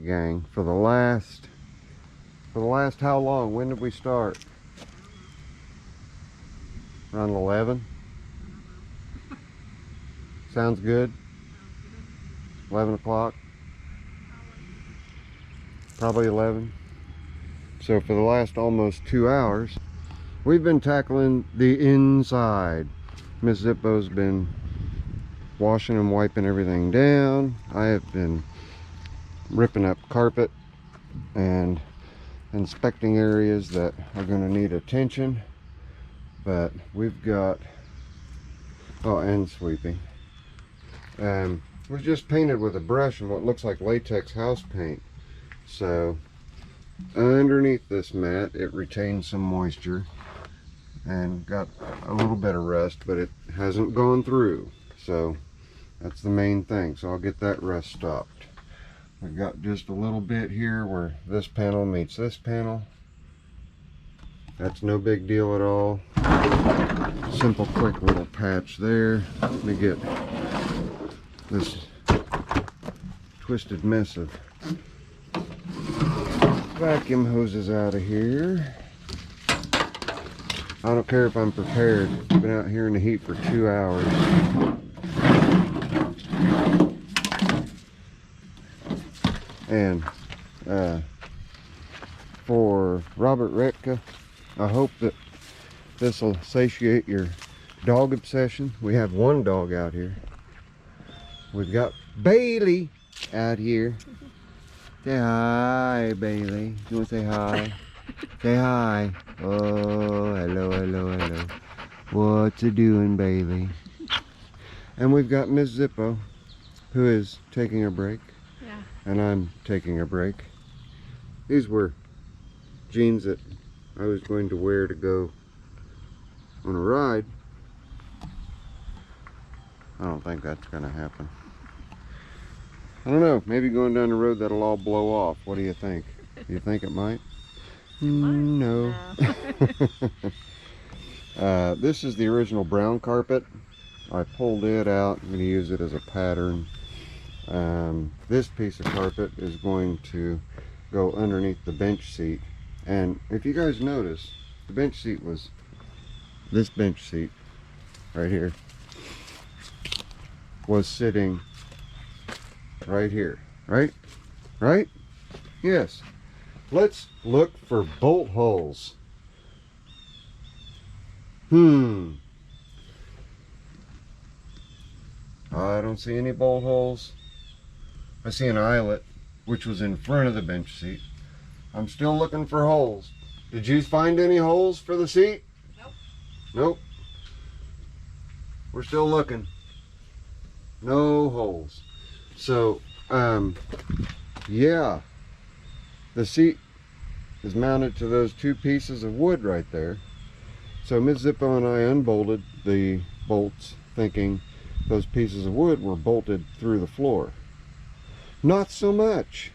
right, gang. For the last how long? When did we start? Around 11? Sounds good? 11 o'clock? Probably 11. So for the last almost 2 hours, we've been tackling the inside. Miss Zippo's been washing and wiping everything down. I have been ripping up carpet and inspecting areas that are going to need attention. But we've got, oh, and sweeping. Was just painted with a brush and what looks like latex house paint. So underneath this mat, it retains some moisture and got a little bit of rust, but it hasn't gone through. So that's the main thing. So I'll get that rust stopped. We've got just a little bit here where this panel meets this panel. That's no big deal at all. Simple, quick little patch there. Let me get this twisted mess of vacuum hoses out of here. I don't care if I'm prepared. I've been out here in the heat for 2 hours. And for Robert Retka, I hope that this will satiate your dog obsession. We have one dog out here. We've got Bailey out here. Say hi, Bailey. You want to say hi? Say hi. Oh, hello, hello, hello. What's it doing, Bailey? And we've got Miss Zippo, who is taking a break. Yeah. And I'm taking a break. These were jeans that I was going to wear to go on a ride. I don't think that's going to happen. I don't know. Maybe going down the road that'll all blow off. What do you think? Do you think it might? No. This is the original brown carpet. I pulled it out. I'm going to use it as a pattern. This piece of carpet is going to go underneath the bench seat. And if you guys notice, the bench seat was this bench seat right here was sitting right here, right? Yes. Let's look for bolt holes. I don't see any bolt holes. I see an eyelet, which was in front of the bench seat. I'm still looking for holes. Did you find any holes for the seat? Nope. Nope. We're still looking. No holes. So, yeah. The seat is mounted to those two pieces of wood right there. So Ms. Zippo and I unbolted the bolts thinking those pieces of wood were bolted through the floor. Not so much.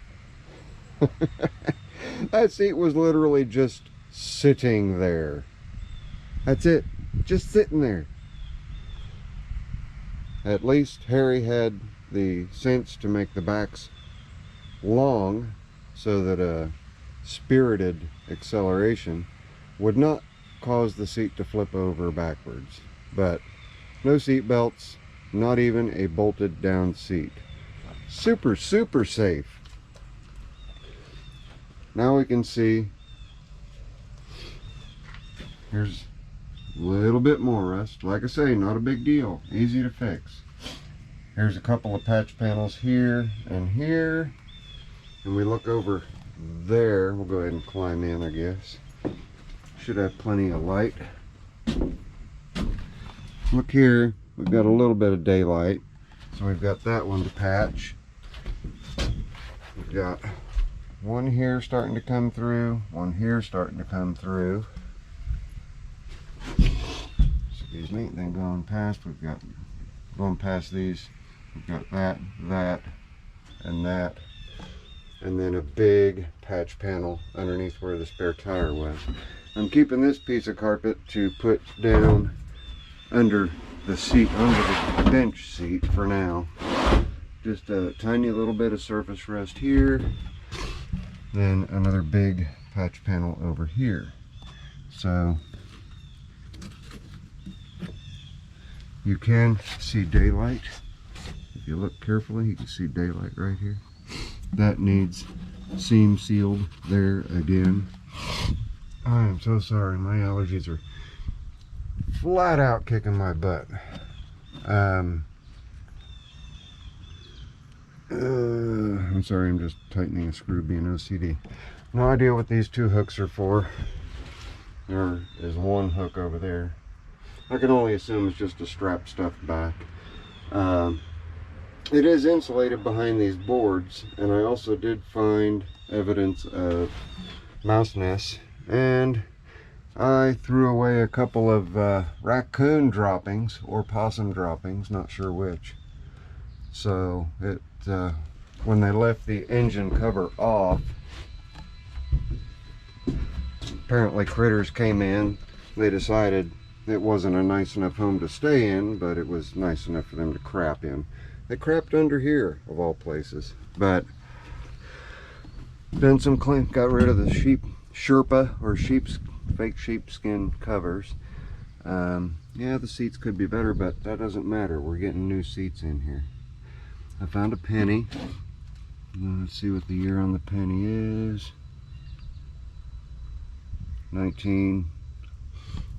That seat was literally just sitting there. That's it. Just sitting there. At least Harry had the sense to make the backs long so that a spirited acceleration would not cause the seat to flip over backwards. But no seat belts, not even a bolted down seat. Super, super safe. Now we can see here's a little bit more rust. Like I say, not a big deal, easy to fix. Here's a couple of patch panels here and here, and we look over there. We'll go ahead and climb in, I guess. Should have plenty of light. Look here, we've got a little bit of daylight, so we've got that one to patch. We've got one here starting to come through, one here starting to come through. Excuse me. Then going past, we've got going past these, we've got that, and that, and then a big patch panel underneath where the spare tire was. I'm keeping this piece of carpet to put down under the seat, under the bench seat for now. Just a tiny little bit of surface rust here, then another big patch panel over here. So you can see daylight. If you look carefully, you can see daylight right here. That needs seam sealed there again. I am so sorry, my allergies are flat out kicking my butt. I'm sorry, I'm just tightening a screw being OCD. No idea what these two hooks are for. There is one hook over there. I can only assume it's just to strap stuff back. It is insulated behind these boards, and I also did find evidence of mouse nests, and I threw away a couple of raccoon droppings or possum droppings, not sure which. So it when they left the engine cover off, apparently critters came in. They decided it wasn't a nice enough home to stay in, but it was nice enough for them to crap in. They crapped under here, of all places. But done some clean, got rid of the sheep Sherpa or fake sheepskin covers. Yeah, the seats could be better, but that doesn't matter. We're getting new seats in here. I found a penny. Let's see what the year on the penny is. 19.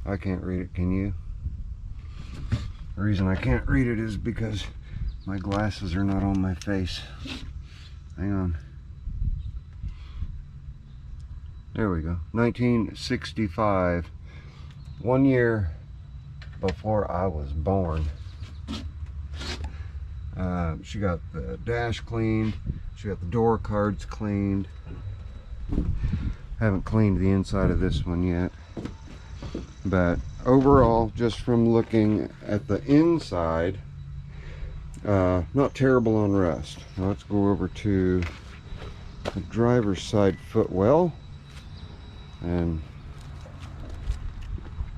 I can't read it, can you? The reason I can't read it is because my glasses are not on my face. Hang on. There we go. 1965. 1 year before I was born. She got the dash cleaned. She got the door cards cleaned. Haven't cleaned the inside of this one yet. But overall, just from looking at the inside, not terrible on rust. Now let's go over to the driver's side footwell and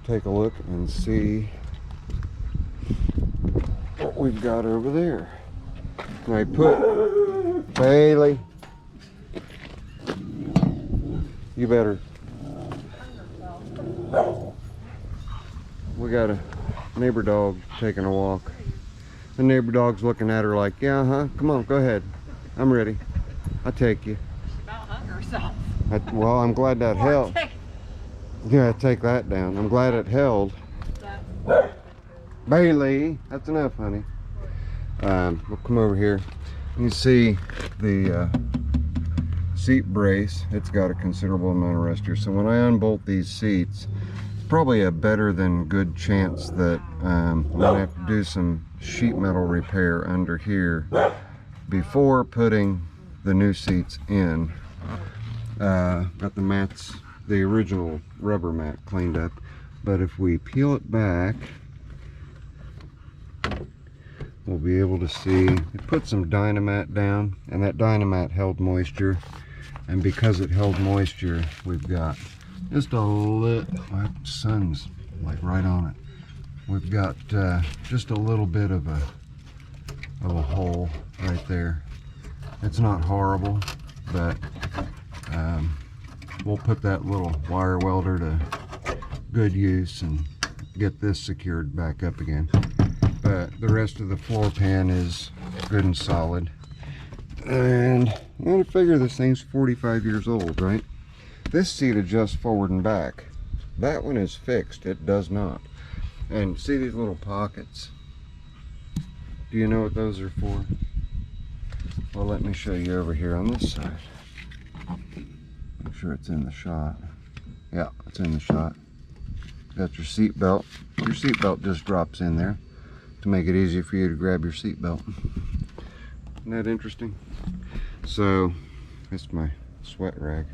take a look and see what we've got over there. And I put Bailey, you better. We got a neighbor dog taking a walk. The neighbor dog's looking at her like, yeah, huh? Come on, go ahead. I'm ready. I'll take you. She's about hung herself. Well, I'm glad that held. Yeah, take that down. I'm glad it held. Bailey, that's enough, honey. We'll come over here. You can see the seat brace. It's got a considerable amount of rust here. So when I unbolt these seats, probably a better than good chance that I'm gonna have to do some sheet metal repair under here before putting the new seats in. Got the mats, the original rubber mat cleaned up, but if we peel it back, we'll be able to see it put some Dynamat down, and that Dynamat held moisture, and because it held moisture, we've got just a little, my sun's like right on it. We've got just a little bit of a hole right there. It's not horrible, but we'll put that little wire welder to good use and get this secured back up again. But the rest of the floor pan is good and solid. And I'm gonna figure this thing's 45 years old, right? This seat adjusts forward and back. That one is fixed, it does not. And see these little pockets? Do you know what those are for? Well, let me show you over here on this side. Make sure it's in the shot. Yeah, it's in the shot. Got your seat belt. Your seat belt just drops in there to make it easier for you to grab your seat belt. Isn't that interesting? So, that's my sweat rag.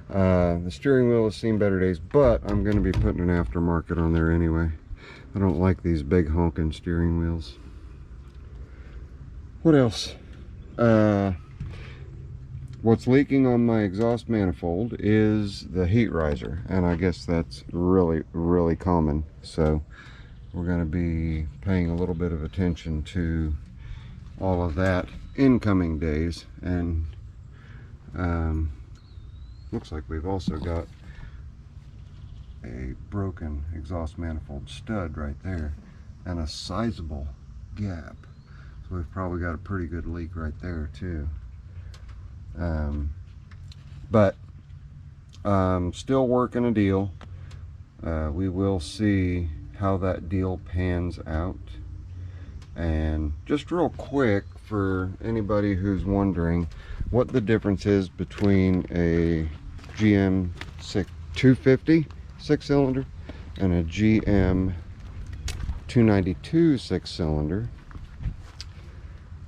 The steering wheel has seen better days, but I'm going to be putting an aftermarket on there anyway. I don't like these big honking steering wheels. What else? What's leaking on my exhaust manifold is the heat riser, and I guess that's really common. So we're going to be paying a little bit of attention to all of that in coming days, and looks like we've also got a broken exhaust manifold stud right there and a sizable gap. So we've probably got a pretty good leak right there too. But still working a deal. We will see how that deal pans out. And just real quick, for anybody who's wondering what the difference is between a GM 250 6-cylinder and a GM 292 6-cylinder,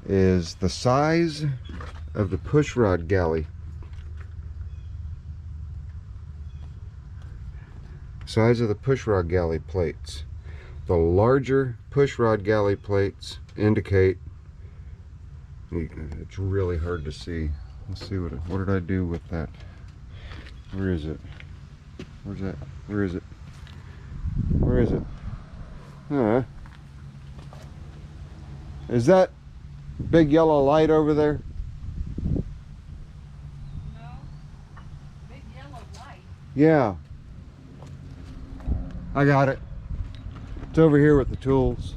is the size of the pushrod galley. Size of the pushrod galley plates. The larger pushrod galley plates indicate, it's really hard to see. Let's see, what did I do with that? Where is it? Where's that? Where is it? Where is it? Is that big yellow light over there? No. Big yellow light? Yeah. I got it. It's over here with the tools.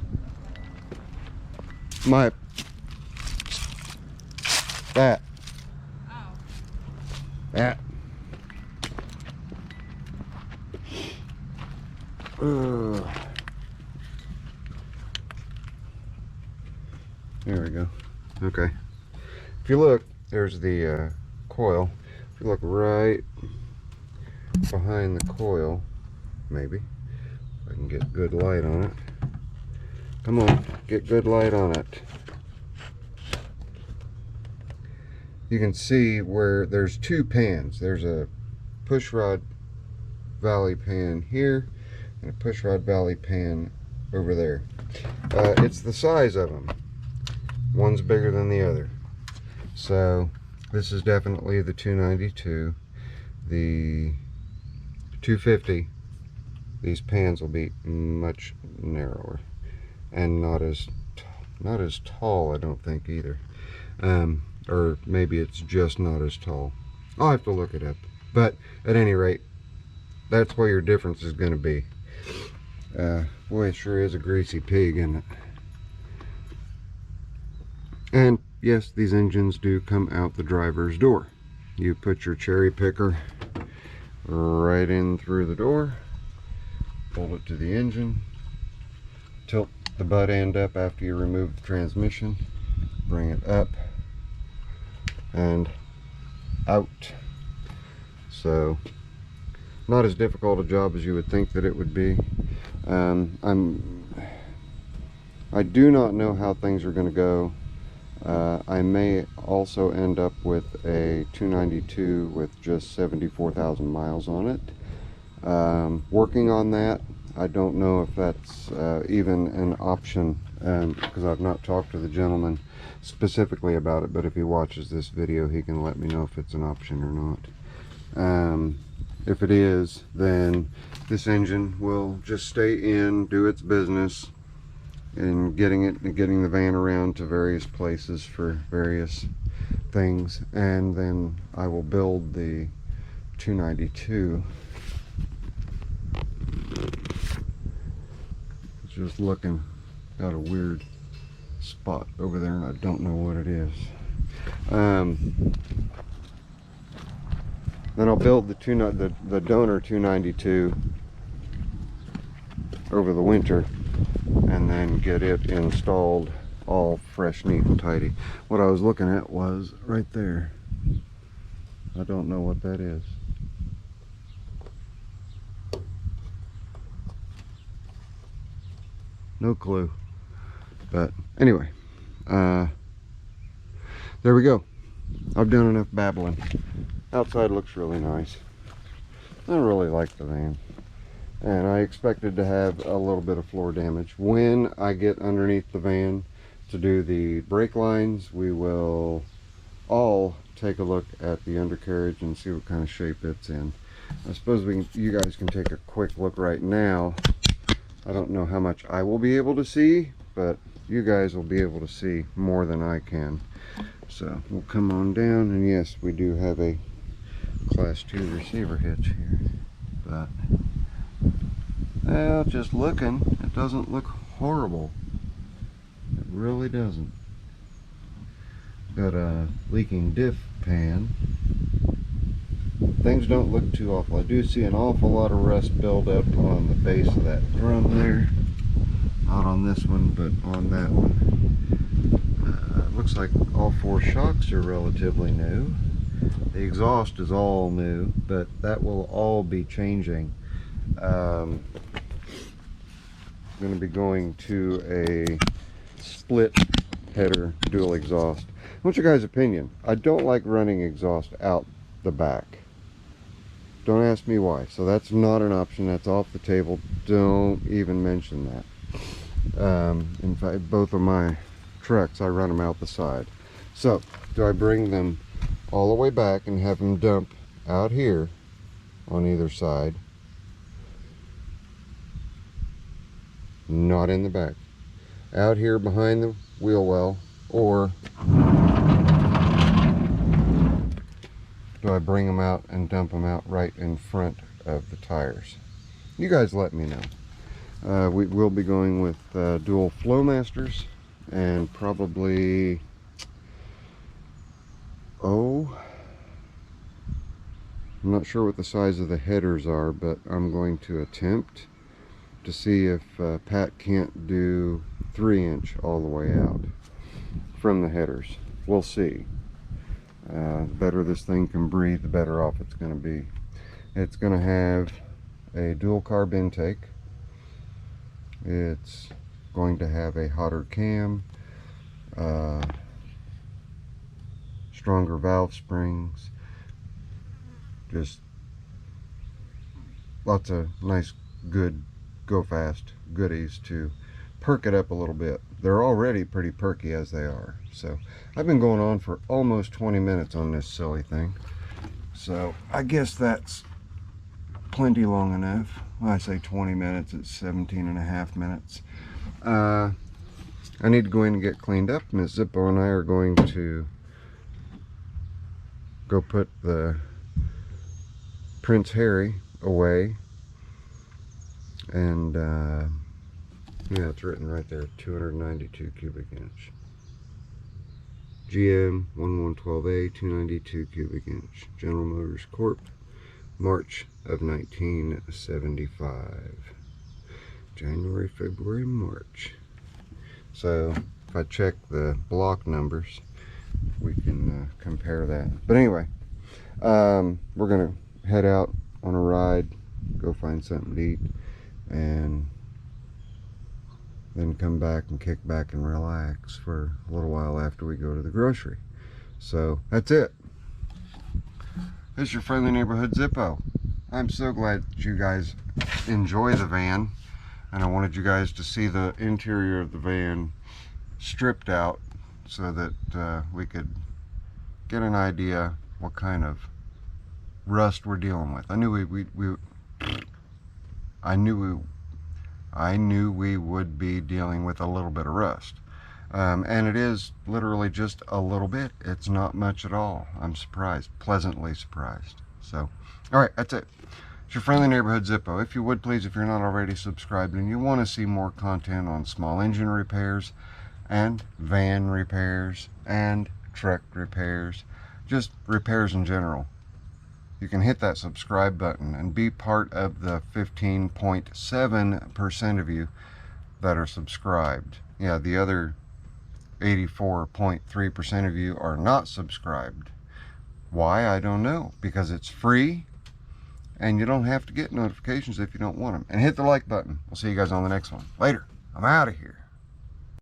That. Oh. That. There we go. Okay. If you look, there's the coil. If you look right behind the coil, maybe, if I can get good light on it. Come on, get good light on it. You can see where there's two pans. There's a pushrod valley pan here and a pushrod valley pan over there. It's the size of them. One's bigger than the other. So this is definitely the 292. The 250, these pans will be much narrower and not as tall, I don't think, either. Or maybe it's just not as tall. I'll have to look it up. But at any rate, that's where your difference is going to be. Boy, it sure is a greasy pig, isn't it? And yes, these engines do come out the driver's door. You put your cherry picker right in through the door, hold it to the engine, tilt the butt end up after you remove the transmission, bring it up and out. So not as difficult a job as you would think that it would be. I do not know how things are going to go. I may also end up with a 292 with just 74,000 miles on it. Working on that. I don't know if that's even an option, because I've not talked to the gentleman specifically about it, but if he watches this video, he can let me know if it's an option or not. If it is, then this engine will just stay in, do its business, and getting the van around to various places for various things, and then I will build the 292. It's just looking, got a weird spot over there and I don't know what it is. Then I'll build the donor 292 over the winter and then get it installed all fresh, neat and tidy. What I was looking at was right there. I don't know what that is. No clue. But anyway, there we go. I've done enough babbling. Outside looks really nice. I really like the van. And I expected to have a little bit of floor damage. When I get underneath the van to do the brake lines, we will all take a look at the undercarriage and see what kind of shape it's in. I suppose you guys can take a quick look right now. I don't know how much I will be able to see, but you guys will be able to see more than I can. So we'll come on down, and yes, we do have a class 2 receiver hitch here, but well, just looking, it doesn't look horrible. It really doesn't. Got a leaking diff pan. Things don't look too awful. I do see an awful lot of rust build up on the base of that drum there. Not on this one, but on that one. Looks like all 4 shocks are relatively new. The exhaust is all new, but that will all be changing. I'm going to be going to a split header dual exhaust. What's your guys' opinion? I don't like running exhaust out the back. Don't ask me why. So that's not an option. That's off the table. Don't even mention that. In fact, both of my trucks, I run them out the side. So do I bring them all the way back and have them dump out here on either side? Not in the back. Out here behind the wheel well, or do I bring them out and dump them out right in front of the tires? You guys let me know. We will be going with dual Flowmasters, and probably, I'm not sure what the size of the headers are, but I'm going to attempt to see if Pat can't do 3-inch all the way out from the headers. We'll see. The better this thing can breathe, the better off it's going to be. It's going to have a dual carb intake. It's going to have a hotter cam, stronger valve springs, just lots of nice, good, go fast goodies to perk it up a little bit. They're already pretty perky as they are. So I've been going on for almost 20 minutes on this silly thing, so I guess that's plenty long enough. When I say 20 minutes, it's 17 and a half minutes. I need to go in and get cleaned up. Miss Zippo and I are going to go put the Prince Harry away, and yeah, it's written right there, 292 cubic inch. GM 1112A 292 cubic inch. General Motors Corp. March of 1975. January, February, March. So if I check the block numbers, we can compare that. But anyway, we're gonna head out on a ride, go find something to eat, and then come back and kick back and relax for a little while after we go to the grocery. So that's it. This is your friendly neighborhood Zippo. I'm so glad that you guys enjoy the van, and I wanted you guys to see the interior of the van stripped out so that we could get an idea what kind of rust we're dealing with. I knew we would be dealing with a little bit of rust, and it is literally just a little bit. It's not much at all. I'm surprised, pleasantly surprised. So all right, that's it. It's your friendly neighborhood Zippo. If you would please, if you're not already subscribed and you want to see more content on small engine repairs and van repairs and truck repairs, just repairs in general, you can hit that subscribe button and be part of the 15.7% of you that are subscribed. Yeah, the other 84.3% of you are not subscribed. Why? I don't know. Because it's free and you don't have to get notifications if you don't want them. And hit the like button. I'll see you guys on the next one. Later. I'm out of here.